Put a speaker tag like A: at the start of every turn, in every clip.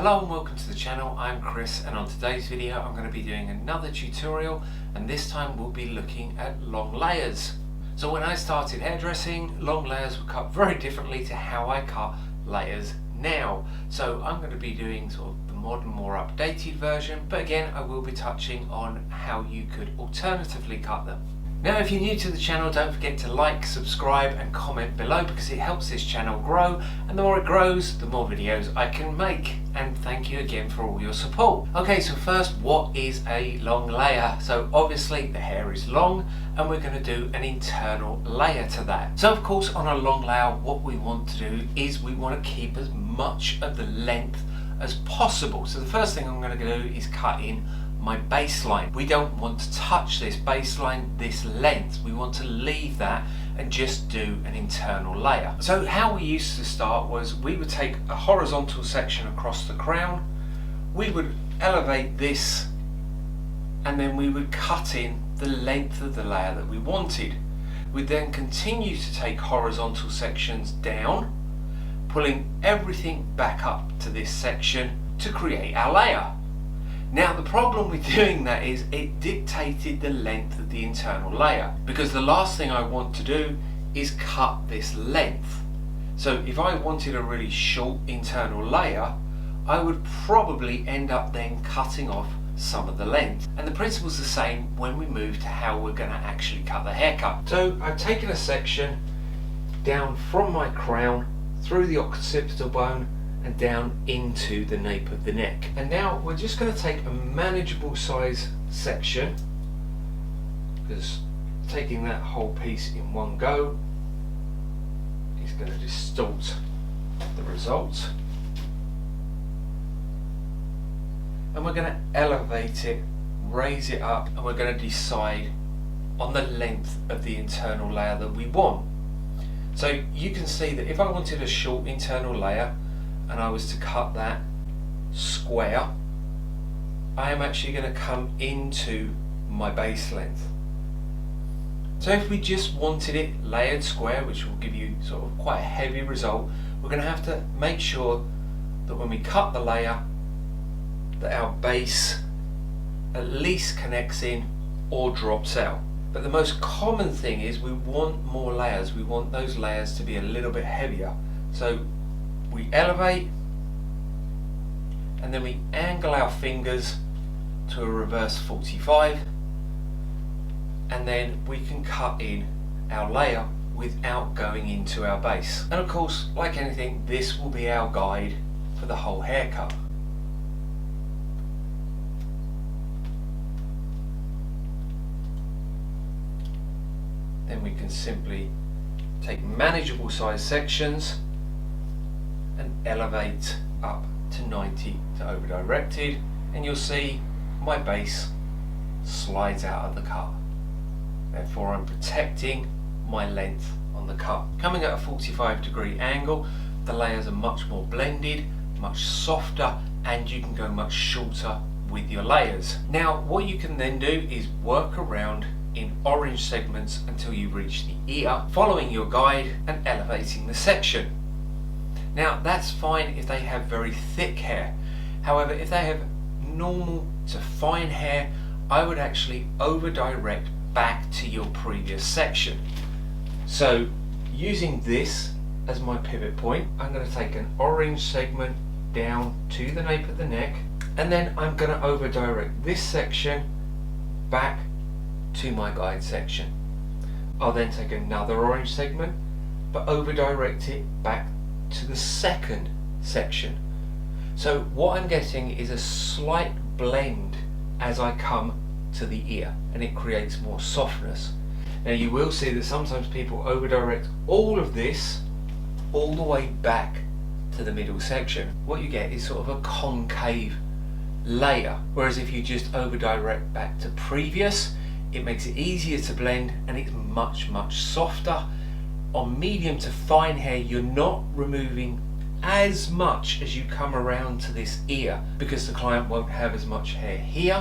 A: Hello and welcome to the channel. I'm Chris, and on today's video I'm going to be doing another tutorial, and this time we'll be looking at long layers. So when I started hairdressing, long layers were cut very differently to how I cut layers now. So I'm going to be doing sort of the modern, more updated version, but again I will be touching on how you could alternatively cut them. Now, if you're new to the channel, don't forget to like, subscribe and comment below, because it helps this channel grow, and the more it grows, the more videos I can make. And thank you again for all your support. Okay, so first, what is a long layer? So obviously the hair is long, and we're going to do an internal layer to that. So of course, on a long layer, what we want to do is we want to keep as much of the length as possible. So the first thing I'm going to do is cut in my baseline. We don't want to touch this baseline, this length. We want to leave that and just do an internal layer. So how we used to start was we would take a horizontal section across the crown, we would elevate this, and then we would cut in the length of the layer that we wanted. We'd then continue to take horizontal sections down, pulling everything back up to this section to create our layer. Now the problem with doing that is it dictated the length of the internal layer, because the last thing I want to do is cut this length. So if I wanted a really short internal layer, I would probably end up then cutting off some of the length. And the principle's the same when we move to how we're going to actually cut the haircut. So I've taken a section down from my crown through the occipital bone and down into the nape of the neck. And now we're just going to take a manageable size section, because taking that whole piece in one go is going to distort the result. And we're going to elevate it, raise it up, and we're going to decide on the length of the internal layer that we want. So you can see that if I wanted a short internal layer and I was to cut that square, I am actually going to come into my base length. So if we just wanted it layered square, which will give you sort of quite a heavy result, we're going to have to make sure that when we cut the layer, that our base at least connects in or drops out. But the most common thing is we want more layers. We want those layers to be a little bit heavier. So we elevate, and then we angle our fingers to a reverse 45, and then we can cut in our layer without going into our base. And of course, like anything, this will be our guide for the whole haircut. Then we can simply take manageable size sections and elevate up to 90 to over directed, and you'll see my base slides out of the cut. Therefore I'm protecting my length on the cut. Coming at a 45-degree angle, the layers are much more blended, much softer, and you can go much shorter with your layers. Now what you can then do is work around in orange segments until you reach the ear, following your guide and elevating the section. Now that's fine if they have very thick hair. However, if they have normal to fine hair, I would actually over direct back to your previous section. So using this as my pivot point, I'm going to take an orange segment down to the nape of the neck, and then I'm going to over direct this section back to my guide section. I'll then take another orange segment but over direct it back to the second section. So what I'm getting is a slight blend as I come to the ear, and it creates more softness. Now you will see that sometimes people over direct all of this all the way back to the middle section. What you get is sort of a concave layer, whereas if you just over direct back to previous, it makes it easier to blend and it's much softer. On medium to fine hair, you're not removing as much as you come around to this ear, because the client won't have as much hair here,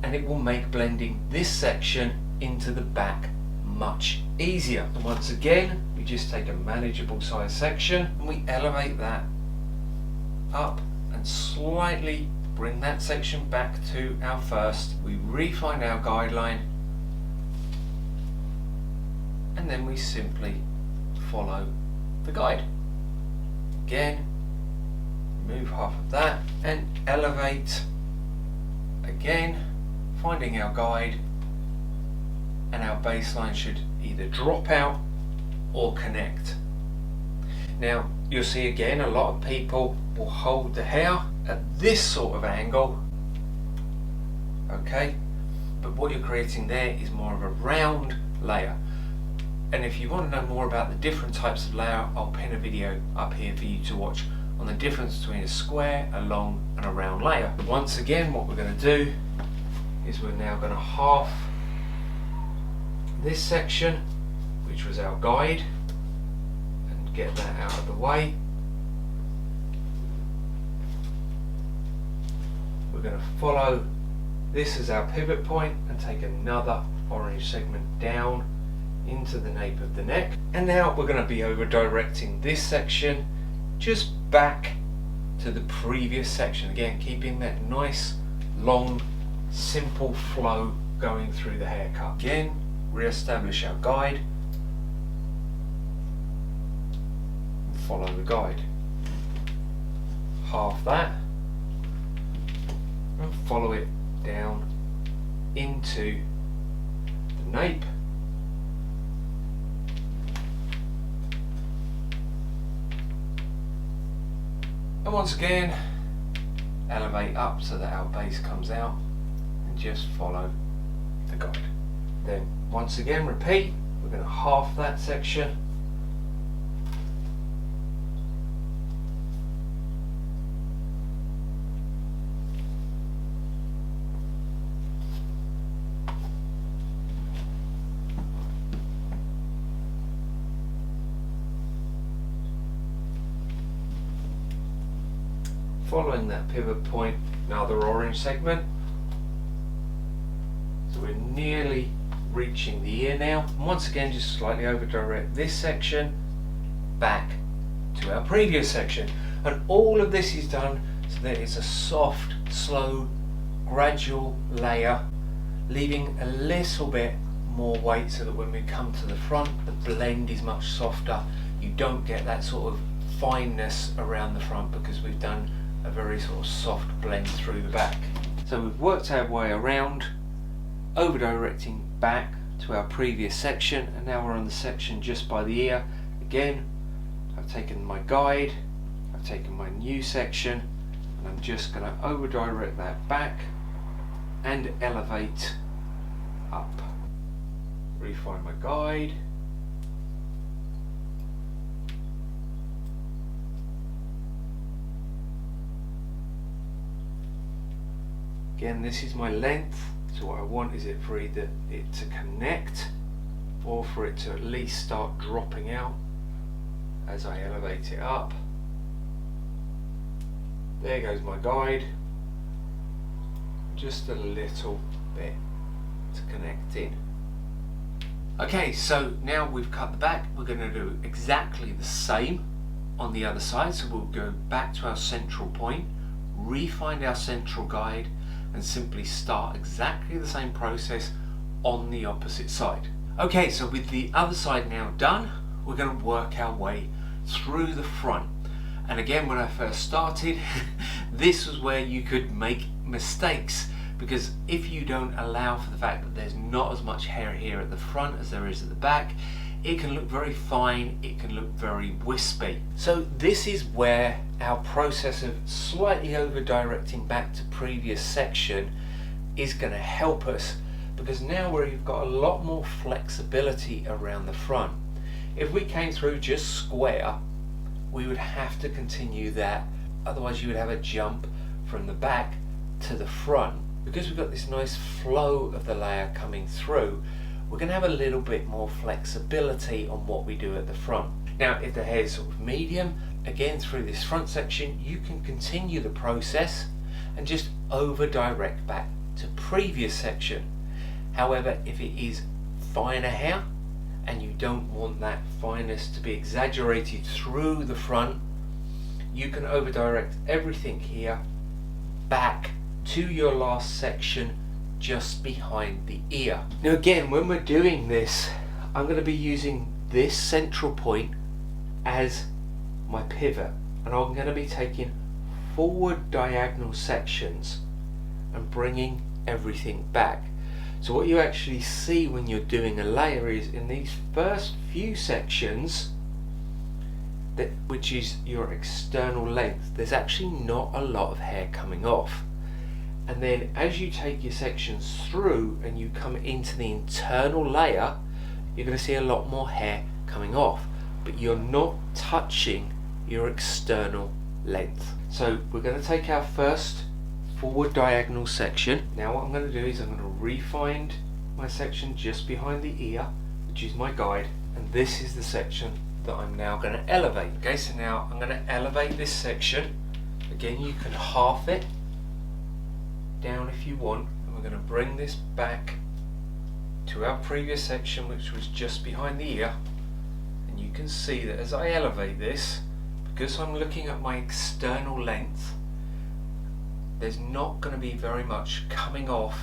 A: and it will make blending this section into the back much easier. And once again, we just take a manageable size section and we elevate that up and slightly bring that section back to our first. We refine our guideline and then we simply follow the guide. Again, move half of that and elevate again, finding our guide, and our baseline should either drop out or connect. Now you'll see again a lot of people will hold the hair at this sort of angle, okay, but what you're creating there is more of a round layer. And if you want to know more about the different types of layer, I'll pin a video up here for you to watch on the difference between a square, a long and a round layer. Once again, what we're going to do is we're now going to half this section, which was our guide, and get that out of the way. We're going to follow this as our pivot point and take another orange segment down into the nape of the neck. And now we're going to be over directing this section just back to the previous section, again keeping that nice long simple flow going through the haircut. Again, re-establish our guide and follow the guide. Half that and follow it down into the nape. And once again, elevate up so that our base comes out and just follow the guide. Then once again repeat, we're going to half that section. Following that pivot point, another orange segment. So we're nearly reaching the ear now. And once again, just slightly over direct this section back to our previous section. And all of this is done so that it's a soft, slow, gradual layer, leaving a little bit more weight so that when we come to the front, the blend is much softer. You don't get that sort of fineness around the front because we've done a very sort of soft blend through the back. So we've worked our way around, over directing back to our previous section, and now we're on the section just by the ear. Again, I've taken my guide, I've taken my new section, and I'm just going to over direct that back and elevate up. Refine my guide. Again, this is my length, so what I want is it for either it to connect or for it to at least start dropping out as I elevate it up. There goes my guide. Just a little bit to connect in. Okay, so now we've cut the back, we're going to do exactly the same on the other side. So we'll go back to our central point, refine our central guide, and simply start exactly the same process on the opposite side. Okay, so with the other side now done, we're going to work our way through the front. And again, when I first started, this was where you could make mistakes, because if you don't allow for the fact that there's not as much hair here at the front as there is at the back, it can look very fine, it can look very wispy. So this is where our process of slightly over directing back to previous section is going to help us, because now we've got a lot more flexibility around the front. If we came through just square, we would have to continue that, otherwise you would have a jump from the back to the front. Because we've got this nice flow of the layer coming through, we're going to have a little bit more flexibility on what we do at the front. Now if the hair is sort of medium, again through this front section you can continue the process and just over direct back to previous section. However, if it is finer hair and you don't want that fineness to be exaggerated through the front, you can over direct everything here back to your last section just behind the ear. Now again, when we're doing this, I'm going to be using this central point as my pivot, and I'm going to be taking forward diagonal sections and bringing everything back. So what you actually see when you're doing a layer is in these first few sections, which is your external length, there's actually not a lot of hair coming off. And then as you take your sections through and you come into the internal layer, you're going to see a lot more hair coming off, but you're not touching your external length. So we're going to take our first forward diagonal section. Now what I'm going to do is I'm going to re-find my section just behind the ear, which is my guide, and this is the section that I'm now going to elevate. Okay, so now I'm going to elevate this section. Again, you can half it down if you want, and we're going to bring this back to our previous section, which was just behind the ear. And you can see that as I elevate this, because I'm looking at my external length, there's not going to be very much coming off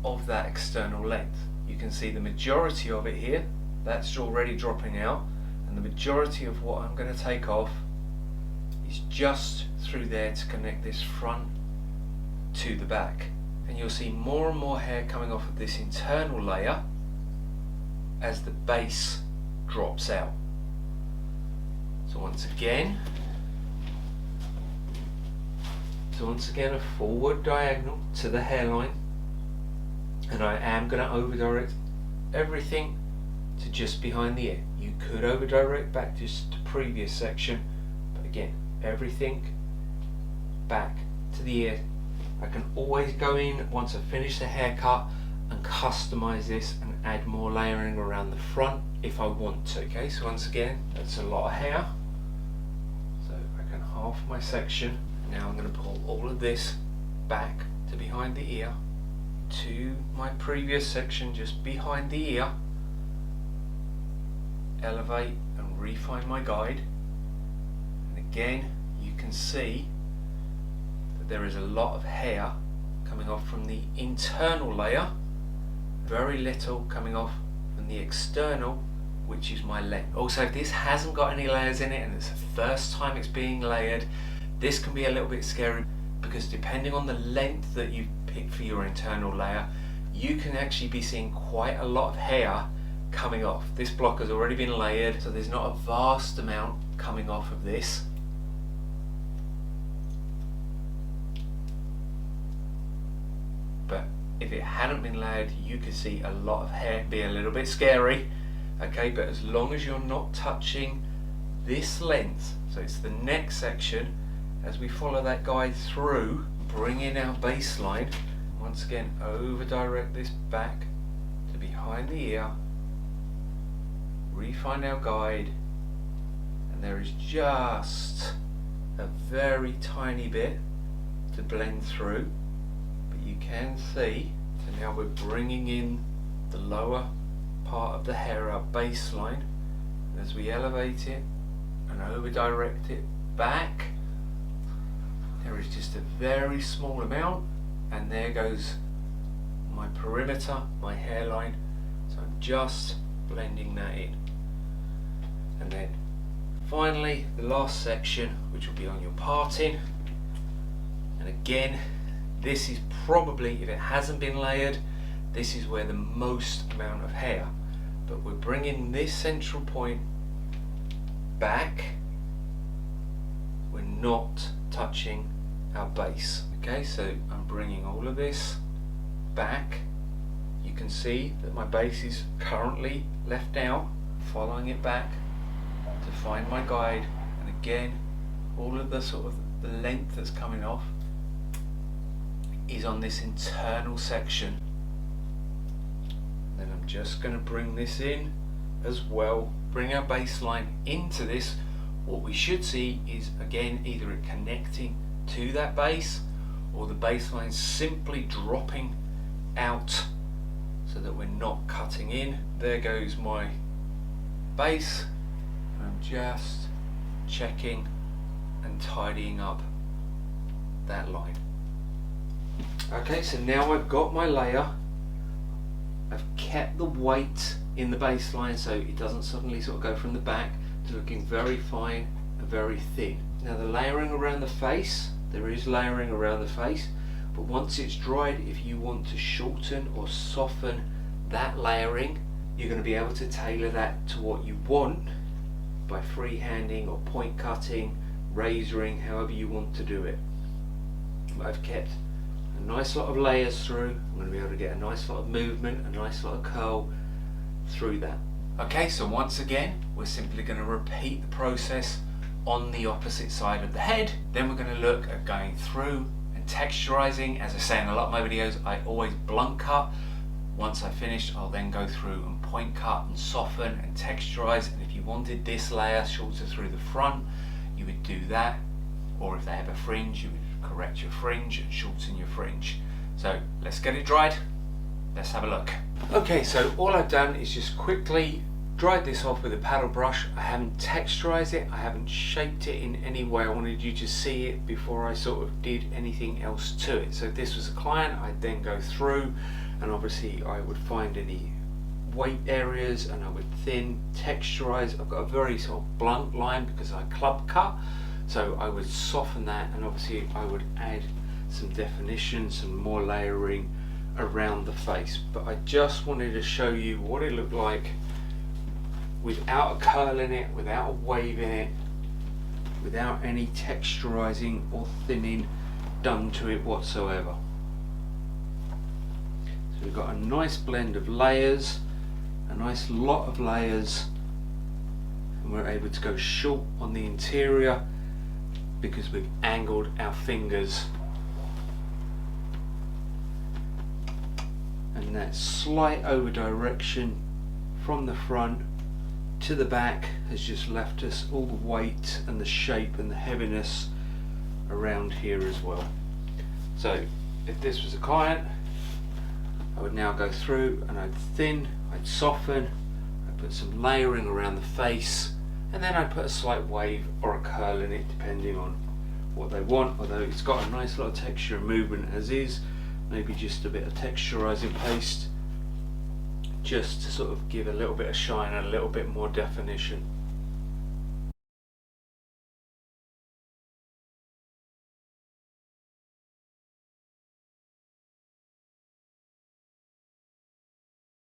A: of that external length. You can see the majority of it here, that's already dropping out, and the majority of what I'm going to take off is just through there to connect this front to the back. And you'll see more and more hair coming off of this internal layer as the base drops out. So once again a forward diagonal to the hairline, and I am going to over direct everything to just behind the ear. You could over direct back just to previous section, but again, everything back to the ear. I can always go in once I finish the haircut and customize this and add more layering around the front if I want to. Okay, so once again, that's a lot of hair, so I can half my section. Now I'm going to pull all of this back to behind the ear to my previous section just behind the ear, elevate and refine my guide, and again you can see that there is a lot of hair coming off from the internal layer, very little coming off from the external, which is my length. Also, if this hasn't got any layers in it and it's the first time it's being layered, this can be a little bit scary, because depending on the length that you pick for your internal layer, you can actually be seeing quite a lot of hair coming off. This block has already been layered, so there's not a vast amount coming off of this. But if it hadn't been layered, you could see a lot of hair, be a little bit scary. Okay, but as long as you're not touching this length, so it's the next section, as we follow that guide through, bring in our baseline, once again over direct this back to behind the ear, refine our guide, and there is just a very tiny bit to blend through, but you can see. So now we're bringing in the lower part of the hair, our baseline, and as we elevate it and over direct it back, there is just a very small amount, and there goes my perimeter, my hairline. So I'm just blending that in. And then finally the last section, which will be on your parting. And again, this is probably, if it hasn't been layered, this is where the most amount of hair, but we're bringing this central point back, we're not touching our base. Okay, so I'm bringing all of this back. You can see that my base is currently left out, following it back to find my guide, and again all of the sort of the length that's coming off is on this internal section. Then I'm just going to bring this in as well, bring our baseline into this. What we should see is again either it connecting to that base, or the baseline simply dropping out so that we're not cutting in. There goes my base, I'm just checking and tidying up that line. Okay, so now I've got my layer. I've kept the weight in the baseline so it doesn't suddenly sort of go from the back to looking very fine and very thin. Now the layering around the face, there is layering around the face, but once it's dried, if you want to shorten or soften that layering, you're going to be able to tailor that to what you want by freehanding or point cutting, razoring, however you want to do it. But I've kept a nice lot of layers through. I'm going to be able to get a nice lot of movement, a nice lot of curl through that. Okay, so once again, we're simply going to repeat the process on the opposite side of the head. Then we're going to look at going through and texturizing. As I say in a lot of my videos, I always blunt cut. Once I finish, I'll then go through and point cut and soften and texturize. And if you wanted this layer shorter through the front, you would do that. Or if they have a fringe, you would correct your fringe and shorten your fringe. So let's get it dried. Let's have a look. Okay, so all I've done is just quickly dried this off with a paddle brush. I haven't texturized it, I haven't shaped it in any way. I wanted you to see it before I sort of did anything else to it. So if this was a client, I'd then go through and obviously I would find any weight areas and I would thin, texturize. I've got a very sort of blunt line because I club cut, so I would soften that, and obviously I would add some definition, some more layering around the face. But I just wanted to show you what it looked like without a curl in it, without a wave in it, without any texturizing or thinning done to it whatsoever. So we've got a nice blend of layers, a nice lot of layers, and we're able to go short on the interior because we've angled our fingers, and that slight over direction from the front to the back has just left us all the weight and the shape and the heaviness around here as well. So if this was a client, I would now go through and I'd thin, I'd soften, I'd put some layering around the face, and then I'd put a slight wave or a curl in it depending on what they want, although it's got a nice lot of texture and movement as is. Maybe just a bit of texturizing paste just to sort of give a little bit of shine and a little bit more definition.